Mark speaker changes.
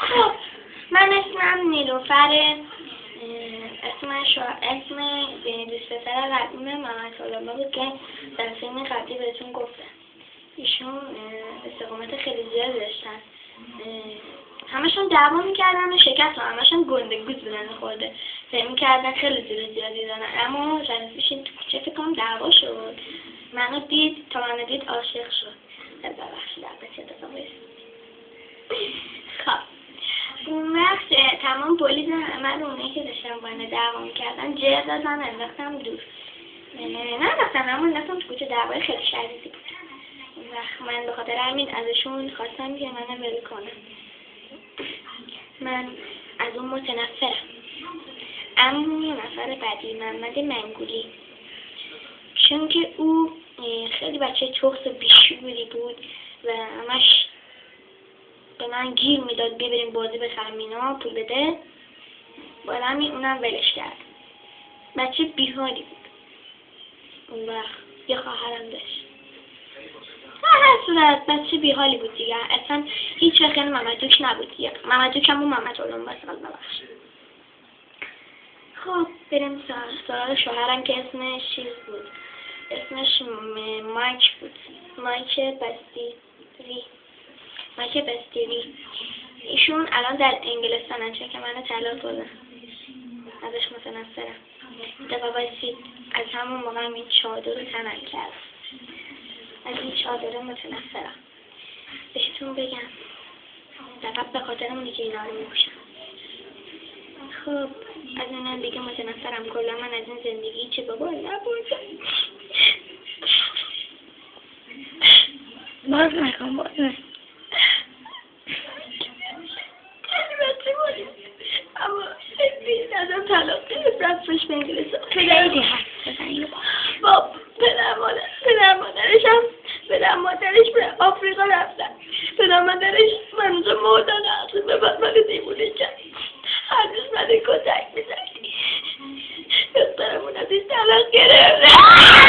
Speaker 1: خب من اسمم نیلوفره. اسم دوست پسر قدیم محمد طالب‌ها بود که در فیلم قبلی بهتون گفتم. ایشون استقامت خیلی زیاد داشتن، همشون دعوا میکردن و شکست، همشون گندگوز بودن خورده فکر میکردن خیلی زیادی دارن، اما جلسه‌اش این تو کوچه فکر کنم دعوا شد، منو دید عاشق شد. ببخشید البته اتفاقی خب اون وقت تمام پلیس همه اونایی که داشتن با اینو دعوا میکردن جر دادن انداختم دور، نه همون انداختم تو کوچه. دعوای خیلی شدیدی بود. اون وقت من به خاطر همین ازشون خواستم که منو ول کنن. من از اون متنفرم. اما نفر بعدی محمد منگولی، چون که او خیلی بچه چخس و بیشوری بود و همش به من گیر میداد بیا بریم بازی بخرم اینا پول بده، با همین اونم ولش کرد. بچه بیحالی بود. اون وقت یه خواهرم داشت. هر صورت بچه بیحالی بود دیگه، اصلا هیچ وقت ممدوک نبود دیگه. ممدوک همون محمد علوم مثلا ببخشید. خب بریم سراغ شوهرم که اسمش چیز بود، اسمش مایک بود، مایک بستیری. ایشون الان در انگلستان چون که منو طلاق دادن، ازش متنفرم. دقیقا بایستید از همون موقع این چادر رو تنم کرد، از این چادره متنفرم. بهتون بگم فقط به خاطر اونی که اینا رو میپوشم. خب از اینم دیگه متنفرم. کلا من از این زندگی چه بابا نبودم. باز نکن اما این ازم طلاق گرفت رفتش به انگلستان. خیلی حرف بزنی با پدر مادرش به آفریقا رفتن. پدر مادرش من اونجا مردن، اصلا به بعد من دیوونه کرد. هر روز من کتک میزنی دخترمون ازش طلاق گرفت.